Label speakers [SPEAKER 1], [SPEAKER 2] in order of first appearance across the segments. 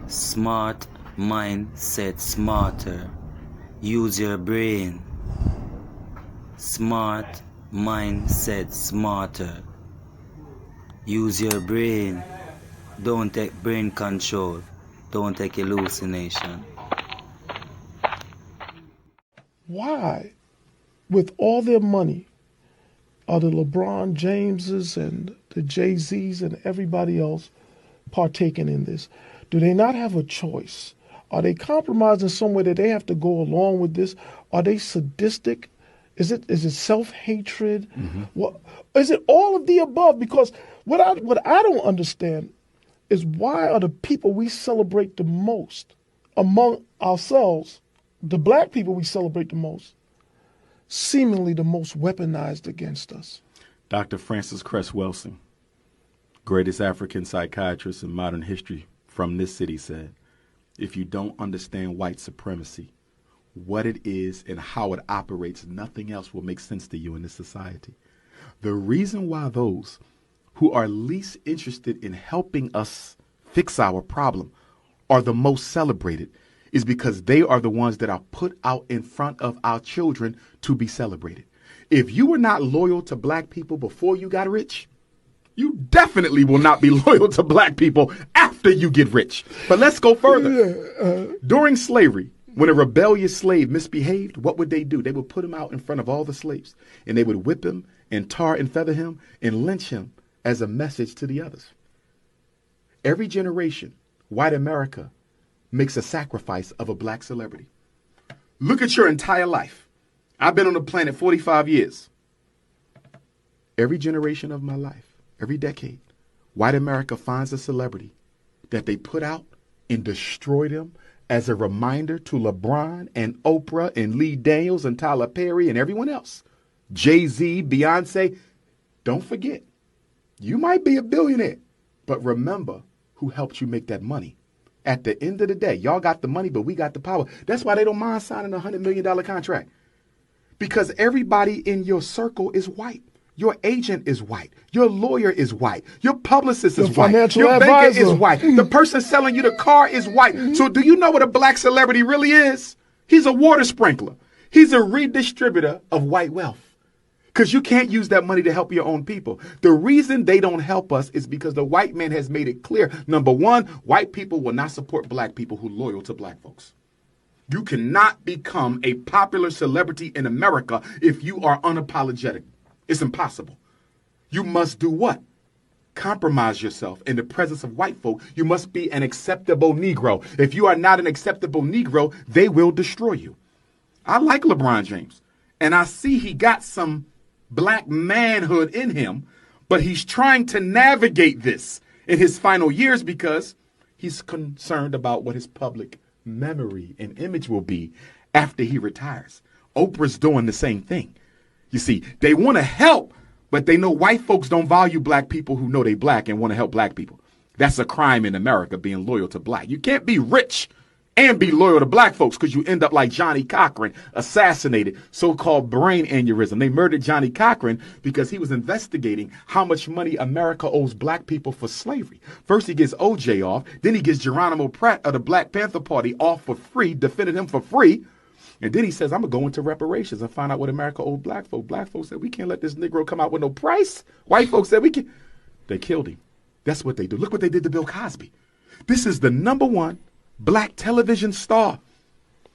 [SPEAKER 1] Smart mindset smarter. Use your brain. Smart mindset smarter. Use your brain. Don't take brain control. Don't take hallucination.
[SPEAKER 2] Why, with all their money, are the LeBron Jameses and the Jay-Z's and everybody else partaking in this? Do they not have a choice? Are they compromising some way that they have to go along with this? Are they sadistic? Is it self-hatred? What is it? All of the above? Because what I don't understand is why are the people we celebrate the most among ourselves, the black people we celebrate the most, seemingly the most weaponized against us?
[SPEAKER 3] Dr. Francis Cress Welsing, greatest African psychiatrist in modern history from this city, said, if you don't understand white supremacy, what it is and how it operates, nothing else will make sense to you in this society. The reason why those who are least interested in helping us fix our problem are the most celebrated is because they are the ones that are put out in front of our children to be celebrated. If you were not loyal to black people before you got rich, you definitely will not be loyal to black people after you get rich. But let's go further. During slavery, when a rebellious slave misbehaved, what would they do? They would put him out in front of all the slaves, and they would whip him and tar and feather him and lynch him as a message to the others. Every generation, white America makes a sacrifice of a black celebrity. Look at your entire life. I've been on the planet 45 years. Every generation of my life, every decade, white America finds a celebrity that they put out and destroy them as a reminder to LeBron and Oprah and Lee Daniels and Tyler Perry and everyone else. Jay-Z, Beyonce, don't forget, you might be a billionaire, but remember who helped you make that money. At the end of the day, y'all got the money, but we got the power. That's why they don't mind signing a $100 million contract. Because everybody in your circle is white. Your agent is white. Your lawyer is white. Your publicist is white. Your banker is white. The person selling you the car is white. So do you know what a black celebrity really is? He's a water sprinkler. He's a redistributor of white wealth. Because you can't use that money to help your own people. The reason they don't help us is because the white man has made it clear. Number one, white people will not support black people who are loyal to black folks. You cannot become a popular celebrity in America if you are unapologetic. It's impossible. You must do what? Compromise yourself in the presence of white folk. You must be an acceptable Negro. If you are not an acceptable Negro, they will destroy you. I like LeBron James, and I see he got some black manhood in him, but he's trying to navigate this in his final years because he's concerned about what his public memory and image will be after he retires. Oprah's doing the same thing. You see, they want to help, but they know white folks don't value black people who know they black and want to help black people. That's a crime in America, being loyal to black. You can't be rich and be loyal to black folks because you end up like Johnny Cochran, assassinated, so-called brain aneurysm. They murdered Johnny Cochran because he was investigating how much money America owes black people for slavery. First he gets OJ off, then he gets Geronimo Pratt of the Black Panther Party off for free, defended him for free. And then he says, I'm going to go into reparations and find out what America owed black folk. Black folks said, we can't let this Negro come out with no price. White folks said, we can. They killed him. That's what they do. Look what they did to Bill Cosby. This is the #1 black television star.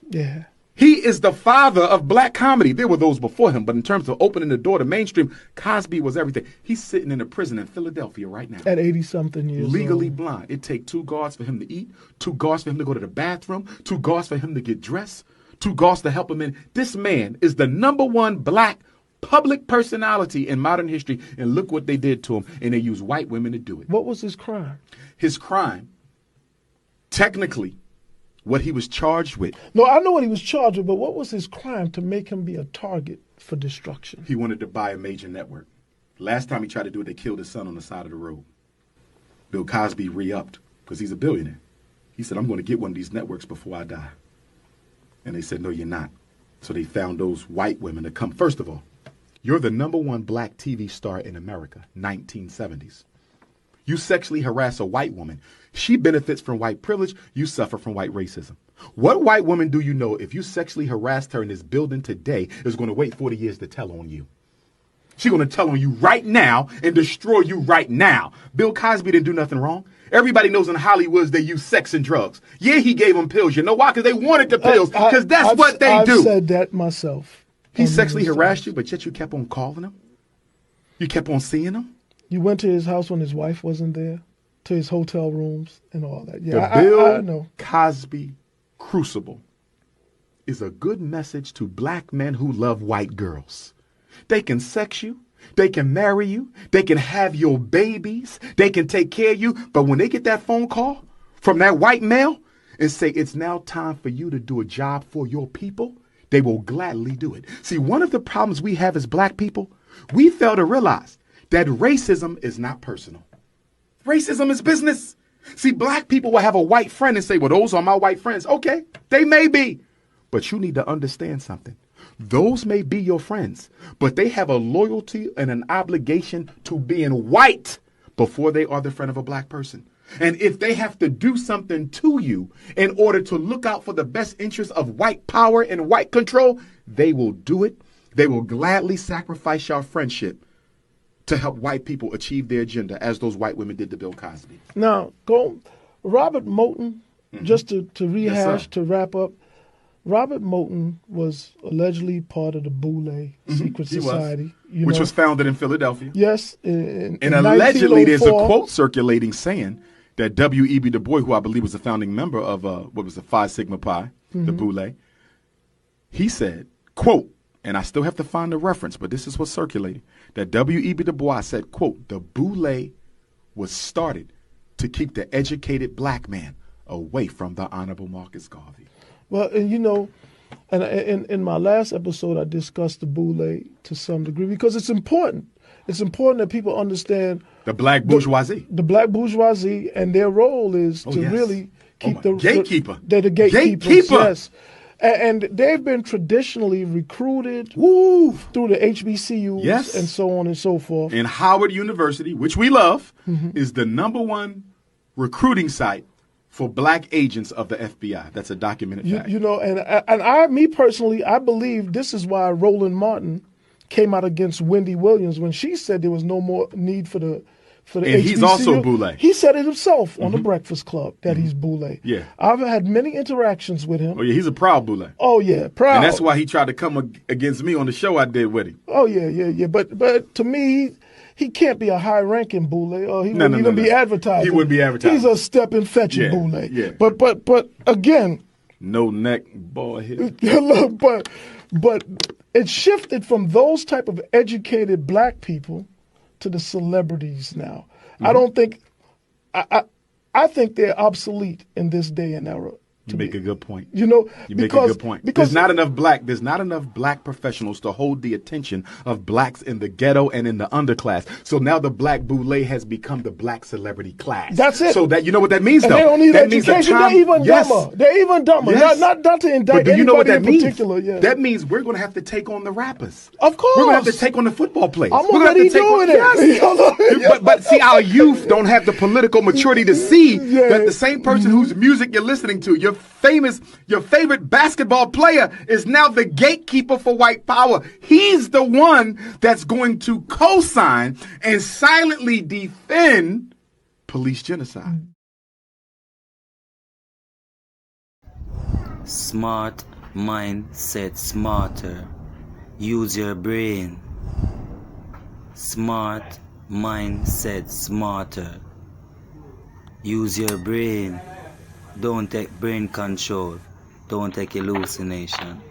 [SPEAKER 2] Yeah.
[SPEAKER 3] He is the father of black comedy. There were those before him, but in terms of opening the door to mainstream, Cosby was everything. He's sitting in a prison in Philadelphia right now.
[SPEAKER 2] At 80-something years
[SPEAKER 3] Legally
[SPEAKER 2] old.
[SPEAKER 3] blind. It takes 2 guards for him to eat, 2 guards for him to go to the bathroom, 2 guards for him to get dressed, 2 guards to help him in. This man is the #1 black public personality in modern history, and look what they did to him, and they use white women to do it.
[SPEAKER 2] What was his crime?
[SPEAKER 3] His crime, technically, what he was charged with.
[SPEAKER 2] No, I know what he was charged with, but what was his crime to make him be a target for destruction?
[SPEAKER 3] He wanted to buy a major network. Last time he tried to do it, they killed his son on the side of the road. Bill Cosby re-upped because he's a billionaire. He said, I'm going to get one of these networks before I die. And they said, no, you're not. So they found those white women to come. First of all, you're the #1 black TV star in America, 1970s. You sexually harass a white woman. She benefits from white privilege. You suffer from white racism. What white woman do you know, if you sexually harassed her in this building today, is going to wait 40 years to tell on you? She's going to tell on you right now and destroy you right now. Bill Cosby didn't do nothing wrong. Everybody knows in Hollywood they use sex and drugs. Yeah, he gave them pills. You know why? Because they wanted the pills. Because that's what they do.
[SPEAKER 2] I've said that myself.
[SPEAKER 3] He sexually harassed you, but yet you kept on calling him? You kept on seeing him?
[SPEAKER 2] You went to his house when his wife wasn't there, to his hotel rooms and all that. Yeah,
[SPEAKER 3] The Bill
[SPEAKER 2] I know.
[SPEAKER 3] Cosby crucible is a good message to black men who love white girls. They can sex you. They can marry you. They can have your babies. They can take care of you. But when they get that phone call from that white male and say, it's now time for you to do a job for your people, they will gladly do it. See, one of the problems we have as black people, we fail to realize that racism is not personal. Racism is business. See, black people will have a white friend and say, well, those are my white friends. Okay, they may be. But you need to understand something. Those may be your friends, but they have a loyalty and an obligation to being white before they are the friend of a black person. And if they have to do something to you in order to look out for the best interests of white power and white control, they will do it. They will gladly sacrifice your friendship to help white people achieve their agenda, as those white women did to Bill Cosby.
[SPEAKER 2] Now, Robert Moton, just to rehash, to wrap up, Robert Moton was allegedly part of the Boule Secret Society.
[SPEAKER 3] Which was founded in Philadelphia.
[SPEAKER 2] Yes. In
[SPEAKER 3] allegedly there's a
[SPEAKER 2] 1904.
[SPEAKER 3] quote circulating saying that W.E.B. Du Bois, who I believe was a founding member of the Phi Sigma Pi, the Boule, he said, quote, and I still have to find the reference, but this is what's circulating, that W.E.B. Du Bois said, quote, the Boule was started to keep the educated black man away from the Honorable Marcus Garvey.
[SPEAKER 2] Well, and you know, and in my last episode, I discussed the Boule to some degree because it's important. It's important that people understand
[SPEAKER 3] the black bourgeoisie.
[SPEAKER 2] The black bourgeoisie, and their role is to
[SPEAKER 3] yes.
[SPEAKER 2] really keep the
[SPEAKER 3] gatekeeper.
[SPEAKER 2] They're the gatekeepers.
[SPEAKER 3] Gatekeeper.
[SPEAKER 2] Yes. And they've been traditionally recruited
[SPEAKER 3] Woo.
[SPEAKER 2] through the HBCUs
[SPEAKER 3] Yes.
[SPEAKER 2] and so on and so forth.
[SPEAKER 3] And Howard University, which we love, is the #1 recruiting site for black agents of the FBI. That's a documented fact.
[SPEAKER 2] You know, and me personally, I believe this is why Roland Martin came out against Wendy Williams when she said there was no more need for the
[SPEAKER 3] And
[SPEAKER 2] HBCU.
[SPEAKER 3] he's also Boule.
[SPEAKER 2] He said it himself on the Breakfast Club that he's Boule.
[SPEAKER 3] Yeah.
[SPEAKER 2] I've had many interactions with him.
[SPEAKER 3] Oh, yeah, he's a proud Boule.
[SPEAKER 2] Oh yeah, proud.
[SPEAKER 3] And that's why he tried to come against me on the show I did with him.
[SPEAKER 2] Oh yeah. But to me, he can't be a high-ranking Boule, or he wouldn't even be advertising.
[SPEAKER 3] He wouldn't be advertising.
[SPEAKER 2] He's a step and fetch Boule.
[SPEAKER 3] Yeah.
[SPEAKER 2] But again,
[SPEAKER 3] No neck, bald head.
[SPEAKER 2] look, but it shifted from those type of educated black people to the celebrities now. I don't think I think they're obsolete in this day and era.
[SPEAKER 3] You make a good point.
[SPEAKER 2] You know,
[SPEAKER 3] You make a good point. There's not enough black professionals to hold the attention of blacks in the ghetto and in the underclass. So now the black Boule has become the black celebrity class.
[SPEAKER 2] That's it.
[SPEAKER 3] So that you know what that means,
[SPEAKER 2] And
[SPEAKER 3] though.
[SPEAKER 2] they don't need
[SPEAKER 3] that means
[SPEAKER 2] education. They're even dumber. They're even dumber.
[SPEAKER 3] Yes.
[SPEAKER 2] Not to indict
[SPEAKER 3] But do you know what
[SPEAKER 2] anybody
[SPEAKER 3] that
[SPEAKER 2] in
[SPEAKER 3] means?
[SPEAKER 2] particular. Yeah.
[SPEAKER 3] That means we're going to have to take on the rappers.
[SPEAKER 2] Of course.
[SPEAKER 3] We're going to have to take on the football players.
[SPEAKER 2] I'm
[SPEAKER 3] We're gonna have
[SPEAKER 2] already
[SPEAKER 3] to take on-
[SPEAKER 2] doing it.
[SPEAKER 3] Yes. but see, our youth don't have the political maturity to see that the same person whose music you're listening to, your favorite basketball player, is now the gatekeeper for white power. He's the one that's going to co-sign and silently defend police genocide.
[SPEAKER 1] Smart mind said smarter. Use your brain. Smart mind said smarter. Use your brain. Don't take brain control. Don't take hallucination.